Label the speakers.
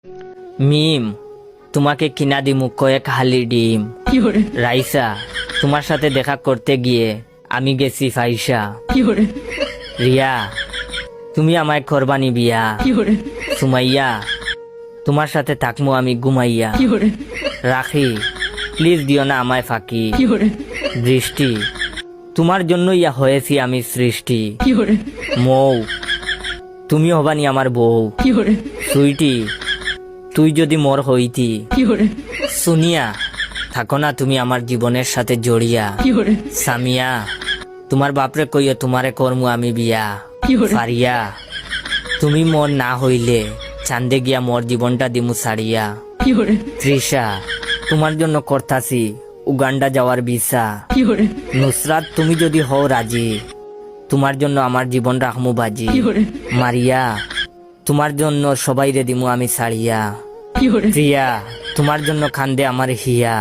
Speaker 1: মিম, তোমাকে কিনা দিমু কয়েক হালি ডিম। রাইসা, তোমার সাথে দেখা করতে গিয়ে আমি গেছি ফাইসা। রিয়া, তুমি আমায় করবানি বিয়া। সুমাইয়া, তোমার সাথে থাকমু আমি ঘুমাইয়া। রাখি, প্লিজ দিও না আমায় ফাঁকি। বৃষ্টি, তোমার জন্য ইয়া হয়েছি আমি সৃষ্টি। মৌ, তুমি হবানি আমার বউ। সুইটি, তুই যদি মোর হইতি। সুনিয়া, থাকো না তুমি আমার জীবনের সাথে জড়িয়া। সামিয়া, তোমার বাপরে কইয়া তোমারে করমু আমি বিয়া। ফারিয়া, তুমি মোর না হইলে চান্দে গিয়া মোর জীবনটা দিমু সারিয়া। তৃষা, তোমার জন্য করতাছি উগান্ডা যাওয়ার ভিসা। নুসরাত, তুমি যদি হও রাজি, তোমার জন্য আমার জীবন রাখমু বাজি। মারিয়া, তোমার জন্য সবাই রে দিমু আমি সারিয়া। প্রিয়া, তোমার জন্য খান্দে আমার হিয়া।